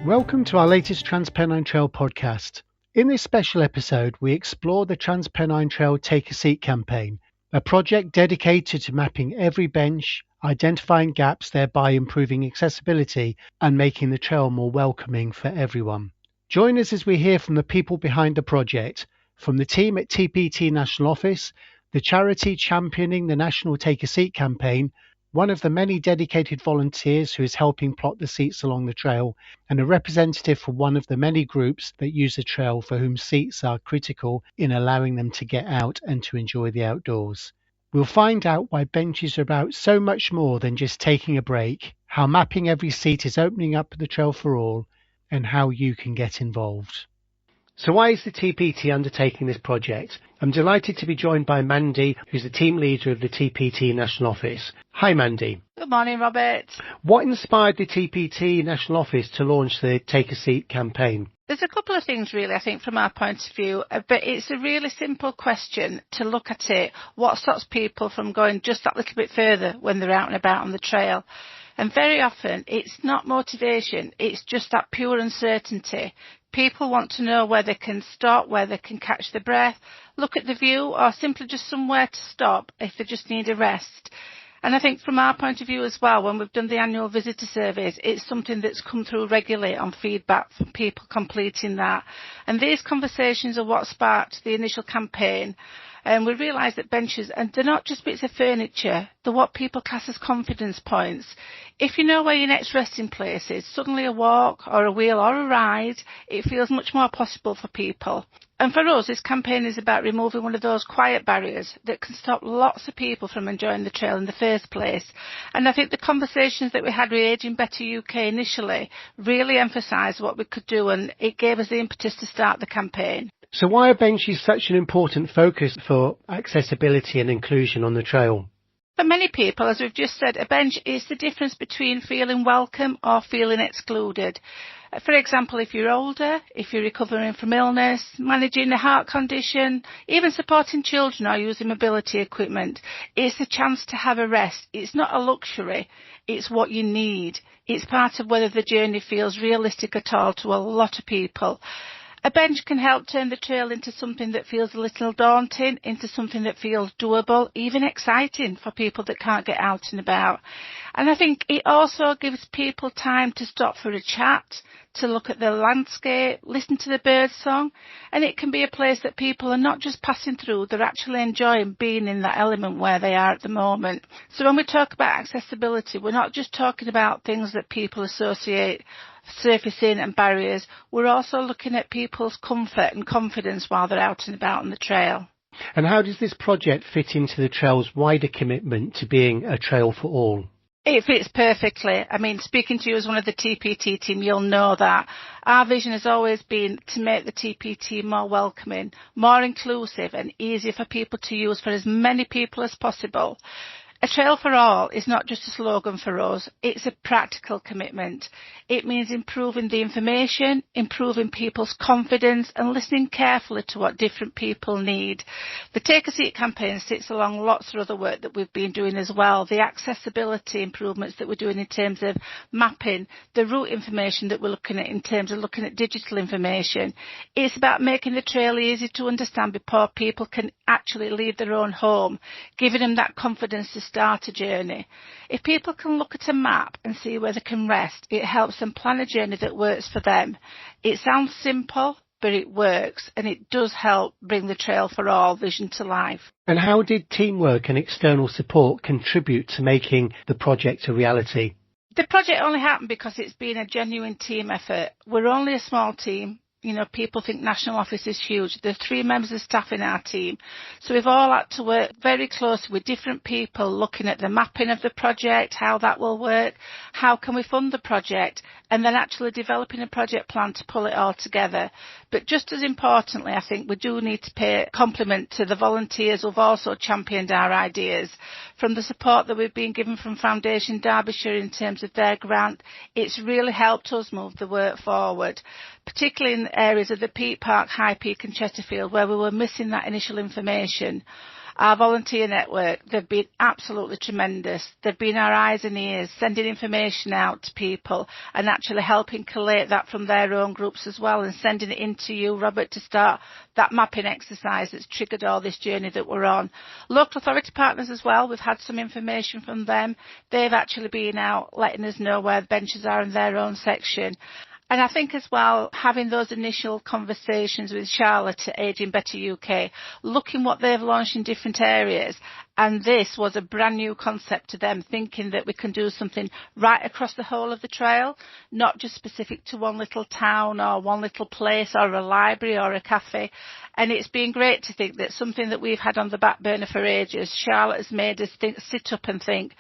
Welcome to our latest Trans Pennine Trail podcast. In this special episode, we explore the Trans Pennine Trail Take a Seat campaign, a project dedicated to mapping every bench, identifying gaps, thereby improving accessibility and making the trail more welcoming for everyone. Join us as we hear from the people behind the project, from the team at TPT National Office, the charity championing the National Take a Seat campaign, one of the many dedicated volunteers who is helping plot the seats along the trail, and a representative for one of the many groups that use the trail for whom seats are critical in allowing them to get out and to enjoy the outdoors. We'll find out why benches are about so much more than just taking a break, how mapping every seat is opening up the trail for all, and how you can get involved. So why is the TPT undertaking this project? I'm delighted to be joined by Mandy, who's the team leader of the TPT National Office. Hi Mandy. Good morning, Robert. What inspired the TPT National Office to launch the Take a Seat campaign? There's a couple of things really, I think, from our point of view, but it's a really simple question to look at it. What stops people from going just that little bit further when they're out and about on the trail? And very often it's not motivation, it's just that pure uncertainty. People want to know where they can stop, where they can catch their breath, look at the view, or simply just somewhere to stop if they just need a rest. And I think from our point of view as well, when we've done the annual visitor surveys, it's something that's come through regularly on feedback from people completing that. And these conversations are what sparked the initial campaign. And we realised that benches, and they're not just bits of furniture, they're what people class as confidence points. If you know where your next resting place is, suddenly a walk or a wheel or a ride, it feels much more possible for people. And for us, this campaign is about removing one of those quiet barriers that can stop lots of people from enjoying the trail in the first place. And I think the conversations that we had with Aging Better UK initially really emphasised what we could do, and it gave us the impetus to start the campaign. So why are benches such an important focus for accessibility and inclusion on the trail? For many people, as we've just said, a bench is the difference between feeling welcome or feeling excluded. For example, if you're older, if you're recovering from illness, managing a heart condition, even supporting children or using mobility equipment, it's a chance to have a rest. It's not a luxury, it's what you need. It's part of whether the journey feels realistic at all to a lot of people. A bench can help turn the trail into something that feels a little daunting, into something that feels doable, even exciting for people that can't get out and about. And I think it also gives people time to stop for a chat, to look at the landscape, listen to the bird song, and it can be a place that people are not just passing through, they're actually enjoying being in that element where they are at the moment. So when we talk about accessibility, we're not just talking about things that people associate surfacing and barriers, we're also looking at people's comfort and confidence while they're out and about on the trail. And how does this project fit into the trail's wider commitment to being a trail for all? It fits perfectly. I mean, speaking to you as one of the TPT team, you'll know that our vision has always been to make the TPT more welcoming, more inclusive and easier for people to use for as many people as possible. A trail for all is not just a slogan for us, it's a practical commitment. It means improving the information, improving people's confidence and listening carefully to what different people need. The Take a Seat campaign sits along lots of other work that we've been doing as well. The accessibility improvements that we're doing in terms of mapping, the route information that we're looking at in terms of looking at digital information. It's about making the trail easy to understand before people can actually leave their own home, giving them that confidence to start a journey. If people can look at a map and see where they can rest, it helps them plan a journey that works for them. It sounds simple, but it works, and it does help bring the Trail for All vision to life. And how did teamwork and external support contribute to making the project a reality? The project only happened because it's been a genuine team effort. We're only a small team. You know, people think National Office is huge. There are 3 members of staff in our team. So we've all had to work very closely with different people, looking at the mapping of the project, how that will work, how can we fund the project, and then actually developing a project plan to pull it all together. But just as importantly, I think we do need to pay compliment to the volunteers who've also championed our ideas. From the support that we've been given from Foundation Derbyshire in terms of their grant, it's really helped us move the work forward, particularly in areas of the Peak Park, High Peak and Chesterfield where we were missing that initial information. Our volunteer network, they've been absolutely tremendous. They've been our eyes and ears, sending information out to people and actually helping collate that from their own groups as well, and sending it in to you, Robert, to start that mapping exercise that's triggered all this journey that we're on. Local authority partners as well, we've had some information from them. They've actually been out letting us know where the benches are in their own section. And I think as well, having those initial conversations with Charlotte at Ageing Better UK, looking what they've launched in different areas, and this was a brand new concept to them, thinking that we can do something right across the whole of the trail, not just specific to one little town or one little place or a library or a cafe. And it's been great to think that something that we've had on the back burner for ages, Charlotte has made us sit up and think,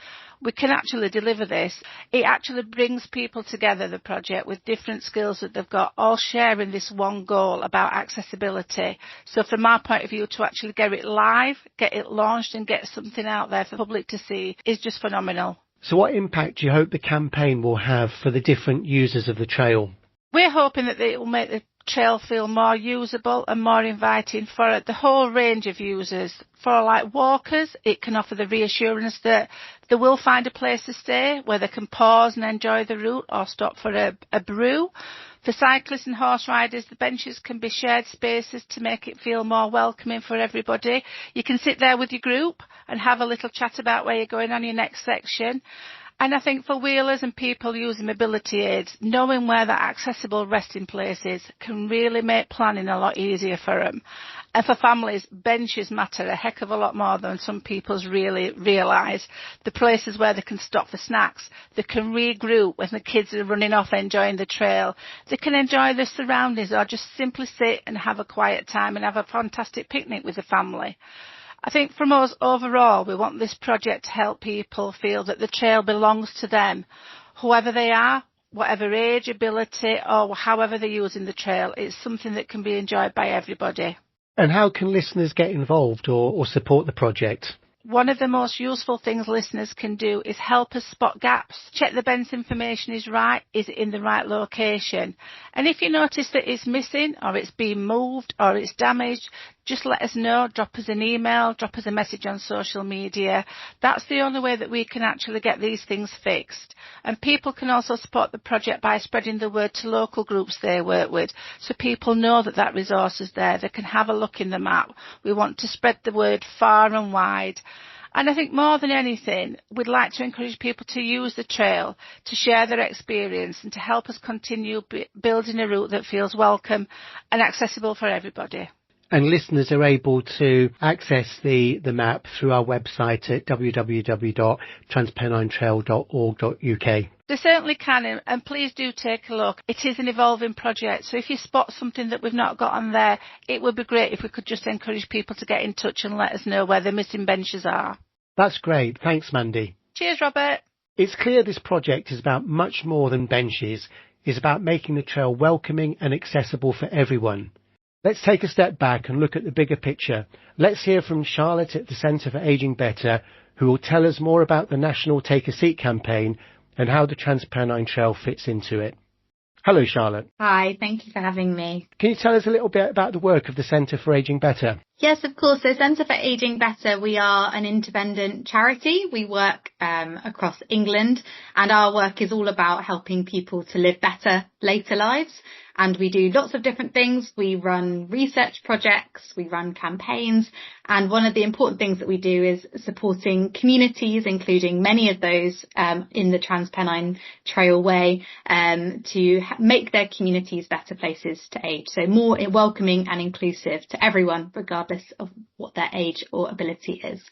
we can actually deliver this. It actually brings people together, the project, with different skills that they've got, all sharing this one goal about accessibility. So from our point of view, to actually get it live, get it launched and get something out there for the public to see is just phenomenal. So what impact do you hope the campaign will have for the different users of the trail? We're hoping that it will make the trail feel more usable and more inviting for the whole range of users. For like walkers, it can offer the reassurance that they will find a place to stay where they can pause and enjoy the route or stop for a brew. For cyclists and horse riders, the benches can be shared spaces to make it feel more welcoming for everybody. You can sit there with your group and have a little chat about where you're going on your next section. And I think for wheelers and people using mobility aids, knowing where that accessible resting place is can really make planning a lot easier for them. And for families, benches matter a heck of a lot more than some people really realise. The places where they can stop for snacks, they can regroup when the kids are running off enjoying the trail. They can enjoy the surroundings or just simply sit and have a quiet time and have a fantastic picnic with the family. I think from us overall, we want this project to help people feel that the trail belongs to them. Whoever they are, whatever age, ability, or however they're using the trail, it's something that can be enjoyed by everybody. And how can listeners get involved or support the project? One of the most useful things listeners can do is help us spot gaps, check the bench information is right, is it in the right location. And if you notice that it's missing or it's been moved or it's damaged, just let us know, drop us an email, drop us a message on social media. That's the only way that we can actually get these things fixed. And people can also support the project by spreading the word to local groups they work with, so people know that that resource is there. They can have a look in the map. We want to spread the word far and wide. And I think more than anything, we'd like to encourage people to use the trail, to share their experience and to help us continue building a route that feels welcome and accessible for everybody. And listeners are able to access the map through our website at www.transpenninetrail.org.uk. They certainly can, and please do take a look. It is an evolving project, so if you spot something that we've not got on there, it would be great if we could just encourage people to get in touch and let us know where the missing benches are. That's great. Thanks, Mandy. Cheers, Robert. It's clear this project is about much more than benches. It's about making the trail welcoming and accessible for everyone. Let's take a step back and look at the bigger picture. Let's hear from Charlotte at the Centre for Ageing Better, who will tell us more about the National Take a Seat campaign and how the Trans Pennine Trail fits into it. Hello, Charlotte. Hi, thank you for having me. Can you tell us a little bit about the work of the Centre for Ageing Better? Yes, of course. So Centre for Ageing Better, we are an independent charity. We work across England, and our work is all about helping people to live better later lives. And we do lots of different things. We run research projects, we run campaigns, and one of the important things that we do is supporting communities, including many of those in the Trans Pennine Trail way, to make their communities better places to age. So more welcoming and inclusive to everyone, regardless of what their age or ability is.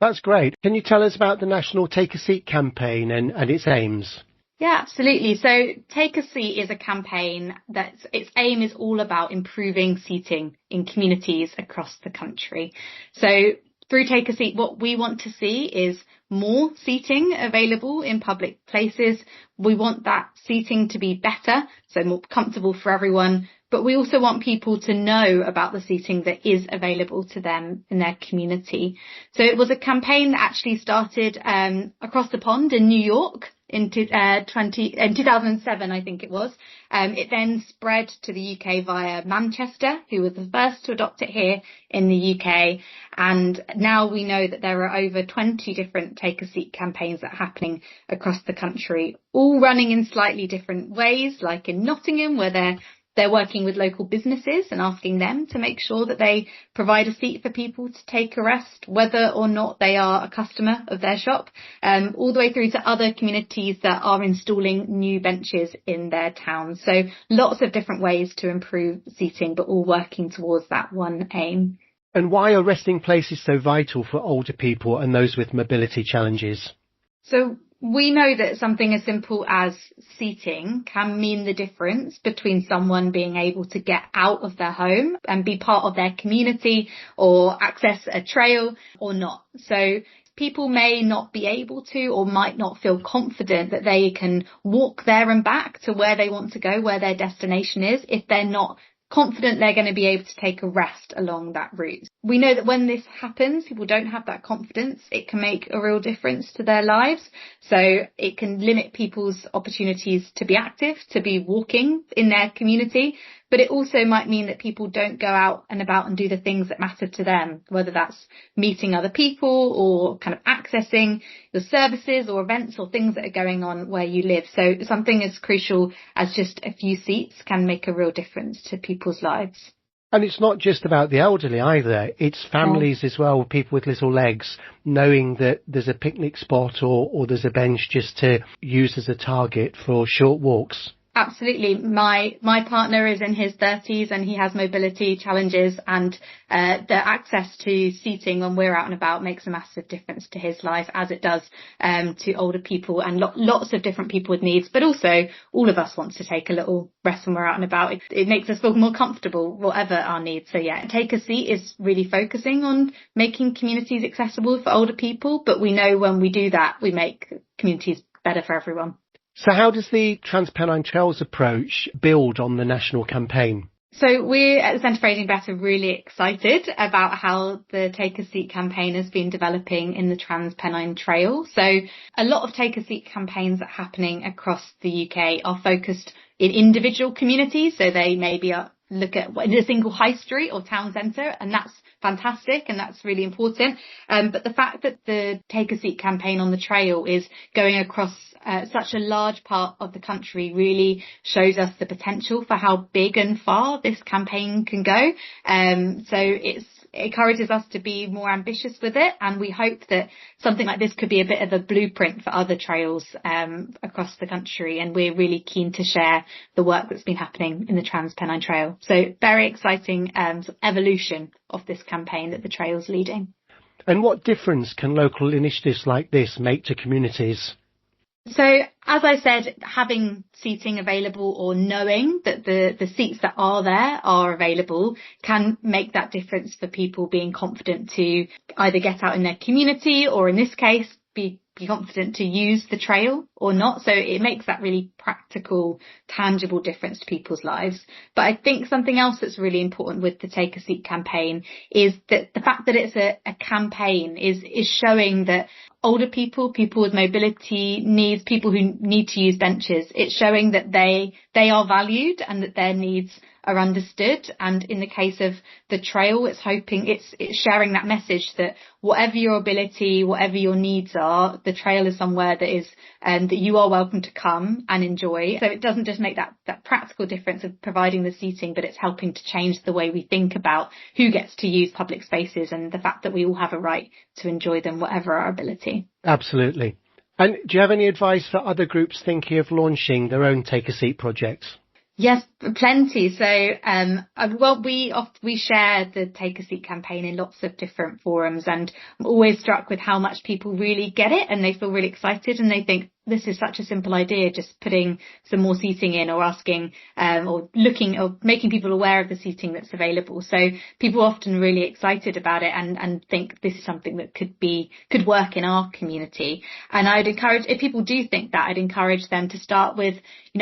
That's great. Can you tell us about the National Take a Seat campaign and its aims? Yeah, absolutely. So Take a Seat is a campaign that its aim is all about improving seating in communities across the country. So through Take a Seat, what we want to see is more seating available in public places. We want that seating to be better, so more comfortable for everyone. But we also want people to know about the seating that is available to them in their community. So it was a campaign that actually started across the pond in New York in 2007, I think it was. It then spread to the UK via Manchester, who was the first to adopt it here in the UK. And now we know that there are over 20 different Take a Seat campaigns that are happening across the country, all running in slightly different ways, like in Nottingham, where they're working with local businesses and asking them to make sure that they provide a seat for people to take a rest, whether or not they are a customer of their shop, all the way through to other communities that are installing new benches in their towns. So lots of different ways to improve seating, but all working towards that one aim. And why are resting places so vital for older people and those with mobility challenges? So we know that something as simple as seating can mean the difference between someone being able to get out of their home and be part of their community or access a trail or not. So people may not be able to or might not feel confident that they can walk there and back to where they want to go, where their destination is, if they're not confident they're going to be able to take a rest along that route. We know that when this happens, people don't have that confidence. It can make a real difference to their lives. So it can limit people's opportunities to be active, to be walking in their community. But it also might mean that people don't go out and about and do the things that matter to them, whether that's meeting other people or kind of accessing the services or events or things that are going on where you live. So something as crucial as just a few seats can make a real difference to people's lives. And it's not just about the elderly either. It's families as well, people with little legs, knowing that there's a picnic spot or there's a bench just to use as a target for short walks. Absolutely. My partner is in his 30s and he has mobility challenges, and the access to seating when we're out and about makes a massive difference to his life, as it does to older people and lots of different people with needs. But also all of us want to take a little rest when we're out and about. It makes us feel more comfortable, whatever our needs. So yeah, Take a Seat is really focusing on making communities accessible for older people. But we know when we do that, we make communities better for everyone. So how does the Trans Pennine Trail's approach build on the national campaign? So we're at the Centre for Ageing Better really excited about how the Take a Seat campaign has been developing in the Trans Pennine Trail. So a lot of Take a Seat campaigns that are happening across the UK are focused in individual communities. So they maybe look at in a single high street or town centre, and that's fantastic and that's really important. But the fact that the Take a Seat campaign on the trail is going across such a large part of the country really shows us the potential for how big and far this campaign can go. So it encourages us to be more ambitious with it, and we hope that something like this could be a bit of a blueprint for other trails across the country, and we're really keen to share the work that's been happening in the Trans Pennine Trail. So very exciting sort of evolution of this campaign that the trail's leading. And what difference can local initiatives like this make to communities? So, as I said, having seating available or knowing that the seats that are there are available can make that difference for people being confident to either get out in their community or, in this case, be confident to use the trail or not. So it makes that really practical, tangible difference to people's lives. But I think something else that's really important with the Take a Seat campaign is that the fact that it's a campaign is showing that older people with mobility needs, people who need to use benches, it's showing that they are valued and that their needs are understood. And in the case of the trail, it's sharing that message that whatever your ability, whatever your needs are, the trail is somewhere that is that you are welcome to come and enjoy. So it doesn't just make that practical difference of providing the seating, but it's helping to change the way we think about who gets to use public spaces and the fact that we all have a right to enjoy them, whatever our ability. Absolutely. And do you have any advice for other groups thinking of launching their own Take a Seat projects? Yes, plenty. So, we share the Take a Seat campaign in lots of different forums, and I'm always struck with how much people really get it and they feel really excited and they think this is such a simple idea, just putting some more seating in or asking or looking or making people aware of the seating that's available. So people are often really excited about it and think this is something that could work in our community. And I'd encourage, if people do think that, I'd encourage them to start with,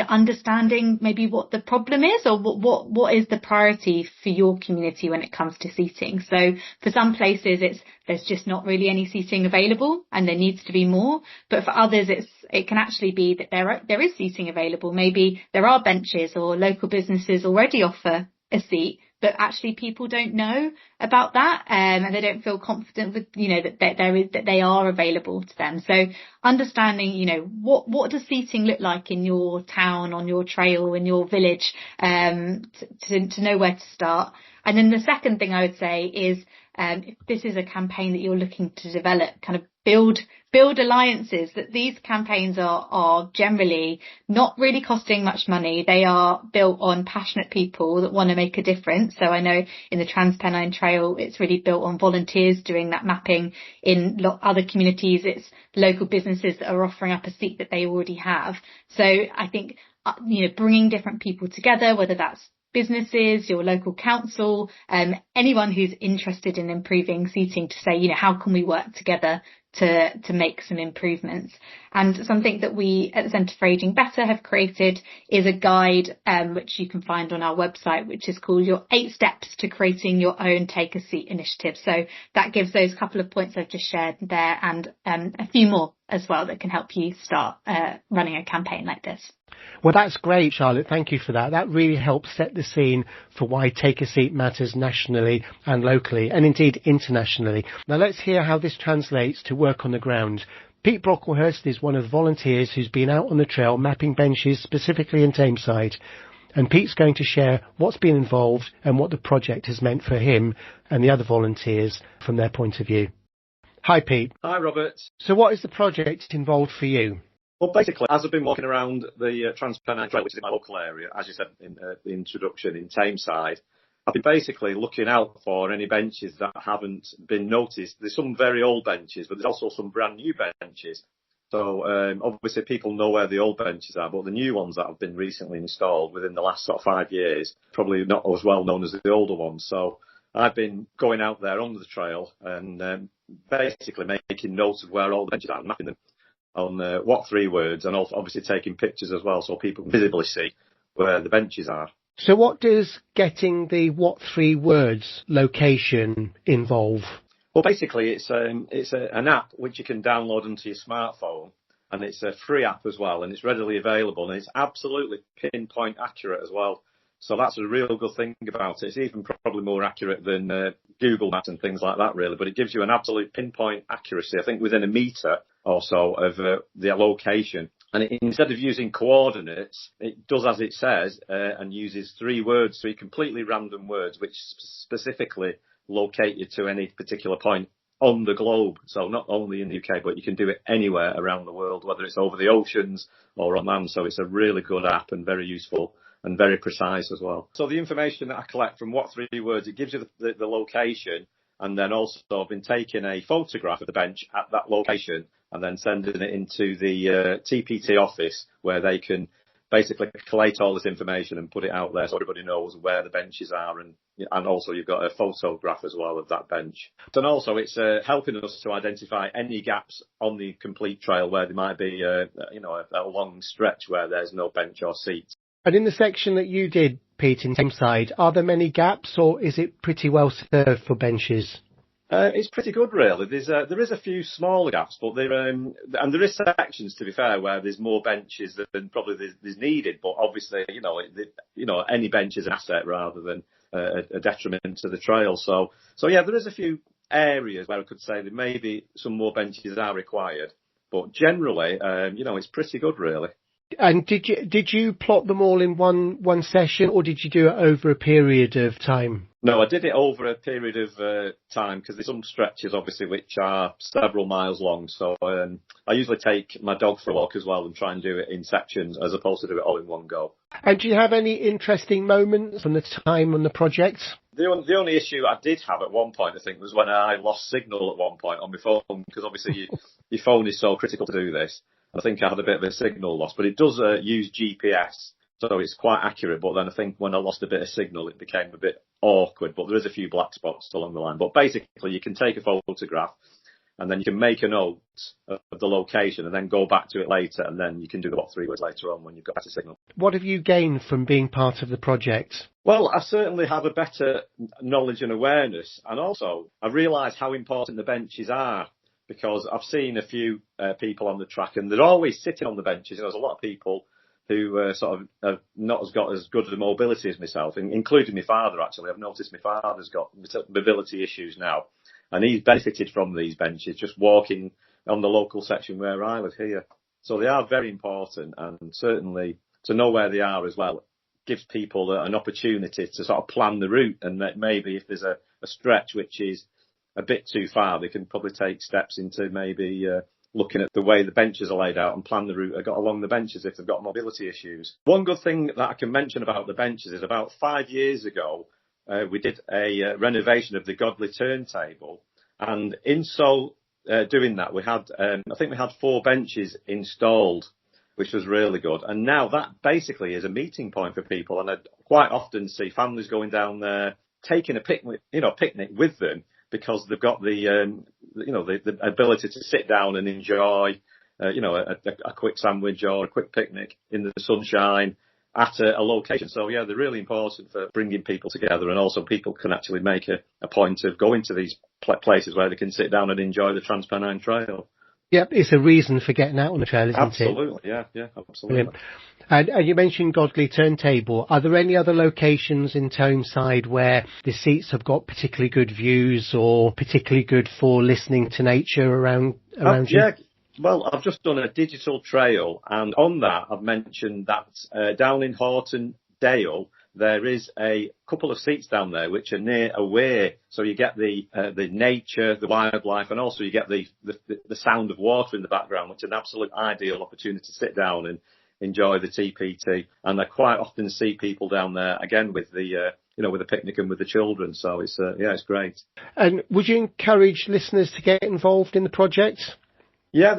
understanding maybe what the problem is or what is the priority for your community when it comes to seating. So for some places it's there's just not really any seating available and there needs to be more. But for others, it can actually be that there is seating available. Maybe there are benches or local businesses already offer a seat, but actually people don't know about that, and they don't feel confident with, that they are available to them. So understanding, what does seating look like in your town, on your trail, in your village, to know where to start. And then the second thing I would say is, if this is a campaign that you're looking to develop, kind of build alliances, that these campaigns are generally not really costing much money. They are built on passionate people that want to make a difference. So I know in the Trans Pennine Trail, it's really built on volunteers doing that mapping. In other communities, it's local businesses that are offering up a seat that they already have. So I think, bringing different people together, whether that's businesses, your local council, anyone who's interested in improving seating, to say, how can we work together to make some improvements. And something that we at the Centre for Ageing Better have created is a guide, which you can find on our website, which is called Your 8 Steps to Creating Your Own Take a Seat Initiative. So that gives those couple of points I've just shared there, and a few more as well that can help you start running a campaign like this. Well, that's great, Charlotte. Thank you for that. That really helps set the scene for why Take a Seat matters nationally and locally, and indeed internationally. Now let's hear how this translates to work on the ground. Pete Brocklehurst is one of the volunteers who's been out on the trail mapping benches specifically in Tameside. And Pete's going to share what's been involved and what the project has meant for him and the other volunteers from their point of view. Hi, Pete. Hi, Robert. So what is the project involved for you? Well, basically, as I've been walking around the Trans Pennine Trail, which is in my local area, as you said in the introduction, in Tameside, I've been basically looking out for any benches that haven't been noticed. There's some very old benches, but there's also some brand new benches. So obviously people know where the old benches are, but the new ones that have been recently installed within the last sort of 5 years, probably not as well known as the older ones. So I've been going out there on the trail and basically making notes of where all the benches are and mapping them on what 3 words, and also obviously taking pictures as well so people can visibly see where the benches are. So what does getting the what 3 words location involve? Well, basically it's an app which you can download onto your smartphone, and it's a free app as well, and it's readily available, and it's absolutely pinpoint accurate as well. So that's a real good thing about it. It's even probably more accurate than Google Maps and things like that, really. But it gives you an absolute pinpoint accuracy, I think, within a metre or so of the location. And instead of using coordinates, it does as it says and uses 3 words, 3 completely random words, which specifically locate you to any particular point on the globe. So not only in the UK, but you can do it anywhere around the world, whether it's over the oceans or on land. So it's a really good app and very useful and very precise as well. So the information that I collect from what 3 words, it gives you the location, and then also I've been taking a photograph of the bench at that location and then sending it into the TPT office, where they can basically collate all this information and put it out there so everybody knows where the benches are, and also you've got a photograph as well of that bench. And also it's helping us to identify any gaps on the complete trail where there might be a long stretch where there's no bench or seat. And in the section that you did, Pete, in Tameside, are there many gaps, or is it pretty well served for benches? It's pretty good, really. There is a few smaller gaps, but and there is sections, to be fair, where there's more benches than probably there's needed. But obviously, any bench is an asset rather than a detriment to the trail. So yeah, there is a few areas where I could say that maybe some more benches are required. But generally, it's pretty good, really. And did you plot them all in one session, or did you do it over a period of time? No, I did it over a period of time, because there's some stretches, obviously, which are several miles long. So I usually take my dog for a walk as well and try and do it in sections as opposed to do it all in one go. And do you have any interesting moments from the time on the project? The only issue I did have at one point, I think, was when I lost signal at one point on my phone, because obviously your phone is so critical to do this. I think I had a bit of a signal loss, but it does use GPS, so it's quite accurate. But then I think when I lost a bit of signal, it became a bit awkward. But there is a few black spots along the line. But basically, you can take a photograph, and then you can make a note of the location and then go back to it later, and then you can do the walk 3 words later on when you've got better signal. What have you gained from being part of the project? Well, I certainly have a better knowledge and awareness, and also I realise how important the benches are, because I've seen a few people on the track and they're always sitting on the benches. There's a lot of people who sort of have not got as good a mobility as myself, including my father, actually. I've noticed my father's got mobility issues now, and he's benefited from these benches, just walking on the local section where I live here. So they are very important, and certainly to know where they are as well gives people an opportunity to sort of plan the route, and that maybe if there's a stretch which is a bit too far, they can probably take steps into maybe looking at the way the benches are laid out and plan the route along the benches if they've got mobility issues. One good thing that I can mention about the benches is about 5 years ago, we did a renovation of the Godley turntable, and in doing that, we had, I think we had 4 benches installed, which was really good. And now that basically is a meeting point for people. And I quite often see families going down there, taking a picnic with them, because they've got the ability to sit down and enjoy, a quick sandwich or a quick picnic in the sunshine at a location. So yeah, they're really important for bringing people together, and also people can actually make a point of going to these places where they can sit down and enjoy the Trans Pennine Trail. Yep, it's a reason for getting out on the trail, isn't it? Absolutely, yeah, absolutely. Brilliant. And you mentioned Godley Turntable. Are there any other locations in Tameside where the seats have got particularly good views or particularly good for listening to nature around you? Yeah, well, I've just done a digital trail, and on that I've mentioned that down in Horton Dale, there is a couple of seats down there which are near a weir, so you get the nature, the wildlife, and also you get the sound of water in the background, which is an absolute ideal opportunity to sit down and enjoy the TPT. And I quite often see people down there again with with a picnic and with the children. So it's great. And would you encourage listeners to get involved in the project? Yeah, I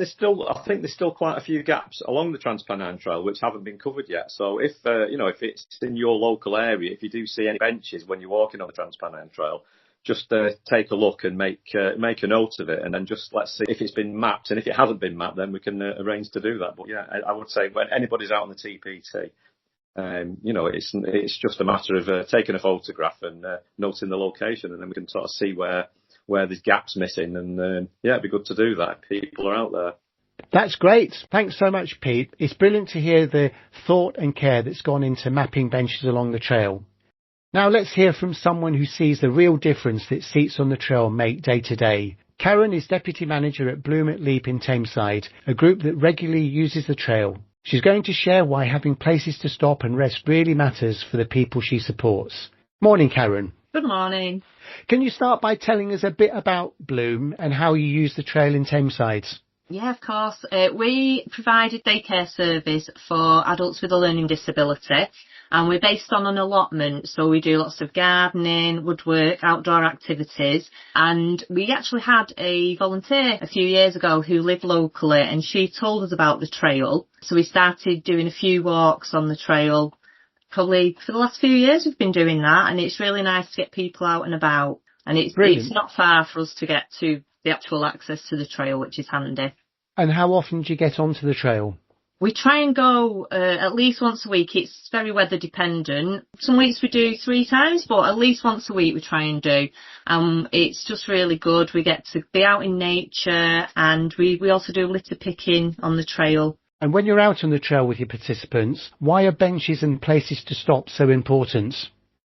think there's still quite a few gaps along the Trans Pennine Trail which haven't been covered yet. So if it's in your local area, if you do see any benches when you're walking on the Trans Pennine Trail, just take a look and make a note of it, and then just let's see if it's been mapped. And if it hasn't been mapped, then we can arrange to do that. But yeah, I would say when anybody's out on the TPT, it's just a matter of taking a photograph and noting the location, and then we can sort of see where there's gaps missing, and it'd be good to do that if people are out there. That's great. Thanks so much, Pete. It's brilliant to hear the thought and care that's gone into mapping benches along the trail. Now let's hear from someone who sees the real difference that seats on the trail make day to day. Karen is Deputy Manager at Bloom at Leap in Tameside, a group that regularly uses the trail. She's going to share why having places to stop and rest really matters for the people she supports. Morning, Karen. Good morning. Can you start by telling us a bit about Bloom and how you use the trail in Tameside? Yeah, of course. We provide a daycare service for adults with a learning disability, and we're based on an allotment, so we do lots of gardening, woodwork, outdoor activities. And we actually had a volunteer a few years ago who lived locally, and she told us about the trail. So we started doing a few walks on the trail. Probably for the last few years we've been doing that, and it's really nice to get people out and about. And it's not far for us to get to the actual access to the trail, which is handy. And how often do you get onto the trail? We try and go at least once a week. It's very weather dependent. Some weeks we do 3 times, but at least once a week we try and do. It's just really good. We get to be out in nature, and we also do litter picking on the trail. And when you're out on the trail with your participants, why are benches and places to stop so important?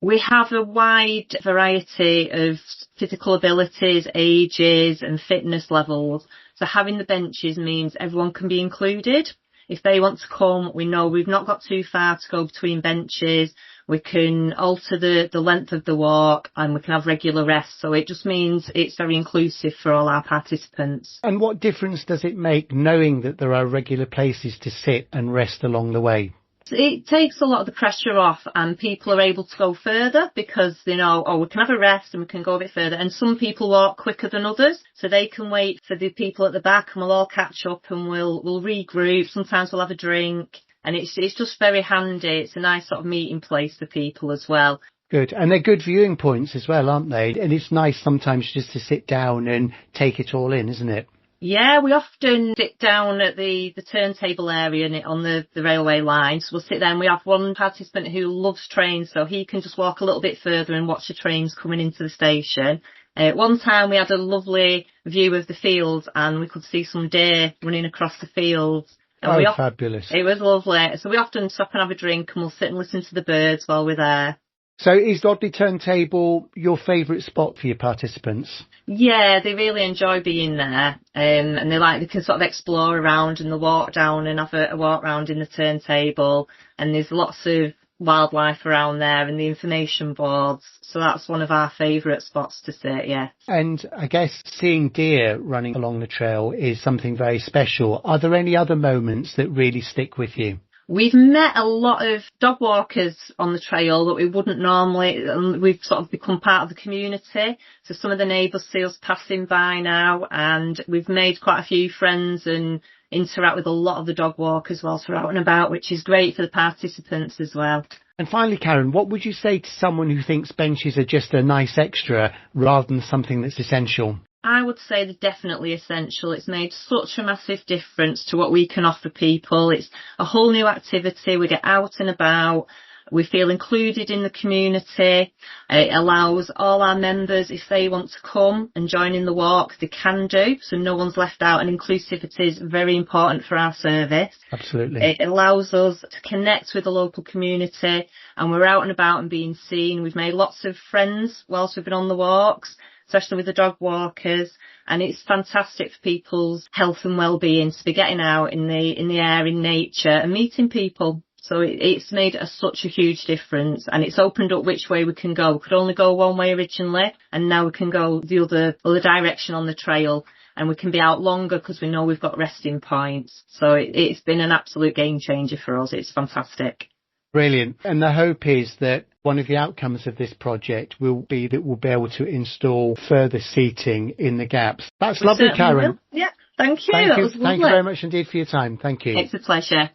We have a wide variety of physical abilities, ages and fitness levels. So having the benches means everyone can be included. If they want to come, we know we've not got too far to go between benches. We can alter the length of the walk, and we can have regular rest. So it just means it's very inclusive for all our participants. And what difference does it make knowing that there are regular places to sit and rest along the way? It takes a lot of the pressure off, and people are able to go further because they know, we can have a rest and we can go a bit further. And some people walk quicker than others, so they can wait for the people at the back, and we'll all catch up and we'll regroup. Sometimes we'll have a drink, and it's just very handy. It's a nice sort of meeting place for people as well. Good. And they're good viewing points as well, aren't they? And it's nice sometimes just to sit down and take it all in, isn't it? Yeah, we often sit down at the turntable area on the railway line. So we'll sit there and we have one participant who loves trains, so he can just walk a little bit further and watch the trains coming into the station. One time we had a lovely view of the fields and we could see some deer running across the fields. And fabulous. It was lovely. So we often stop and have a drink and we'll sit and listen to the birds while we're there. So is Dodley Turntable your favourite spot for your participants? Yeah, they really enjoy being there, and they can sort of explore around and they'll walk down and have a walk around in the turntable, and there's lots of wildlife around there and the information boards, so that's one of our favourite spots to sit, yeah. And I guess seeing deer running along the trail is something very special. Are there any other moments that really stick with you? We've met a lot of dog walkers on the trail that we wouldn't normally, and we've sort of become part of the community. So some of the neighbours see us passing by now, and we've made quite a few friends and interact with a lot of the dog walkers whilst we're out and about, which is great for the participants as well. And finally, Karen, what would you say to someone who thinks benches are just a nice extra rather than something that's essential? I would say they're definitely essential. It's made such a massive difference to what we can offer people. It's a whole new activity. We get out and about. We feel included in the community. It allows all our members, if they want to come and join in the walk, they can do. So no one's left out, and inclusivity is very important for our service. Absolutely. It allows us to connect with the local community, and we're out and about and being seen. We've made lots of friends whilst we've been on the walks, especially with the dog walkers, and it's fantastic for people's health and well-being to be getting out in the air, in nature, and meeting people. So it's made such a huge difference, and it's opened up which way we can go. We could only go one way originally, and now we can go the other direction on the trail, and we can be out longer because we know we've got resting points. So it's been an absolute game changer for us. It's fantastic. Brilliant. And the hope is that one of the outcomes of this project will be that we'll be able to install further seating in the gaps. That's lovely, Karen. Yeah, thank you. Thank that you. was lovely. Thank you very much indeed for your time. Thank you. It's a pleasure.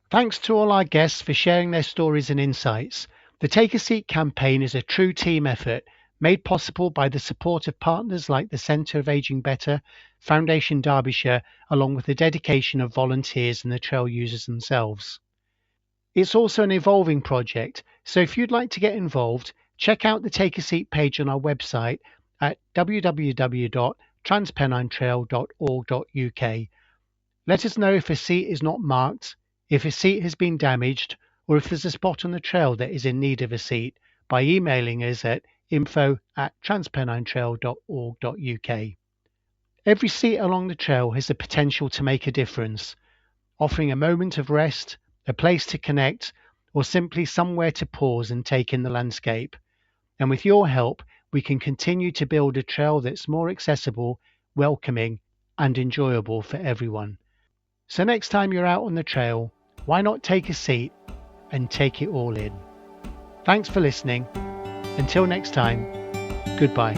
Thanks to all our guests for sharing their stories and insights. The Take a Seat campaign is a true team effort, made possible by the support of partners like the Centre of Ageing Better, Foundation Derbyshire, along with the dedication of volunteers and the trail users themselves. It's also an evolving project, so if you'd like to get involved, check out the Take a Seat page on our website at www.transpenninetrail.org.uk. Let us know if a seat is not marked, if a seat has been damaged, or if there's a spot on the trail that is in need of a seat by emailing us at info@transpenninetrail.org.uk. Every seat along the trail has the potential to make a difference, offering a moment of rest, a place to connect, or simply somewhere to pause and take in the landscape. And with your help, we can continue to build a trail that's more accessible, welcoming, and enjoyable for everyone. So next time you're out on the trail, why not take a seat and take it all in? Thanks for listening. Until next time, goodbye.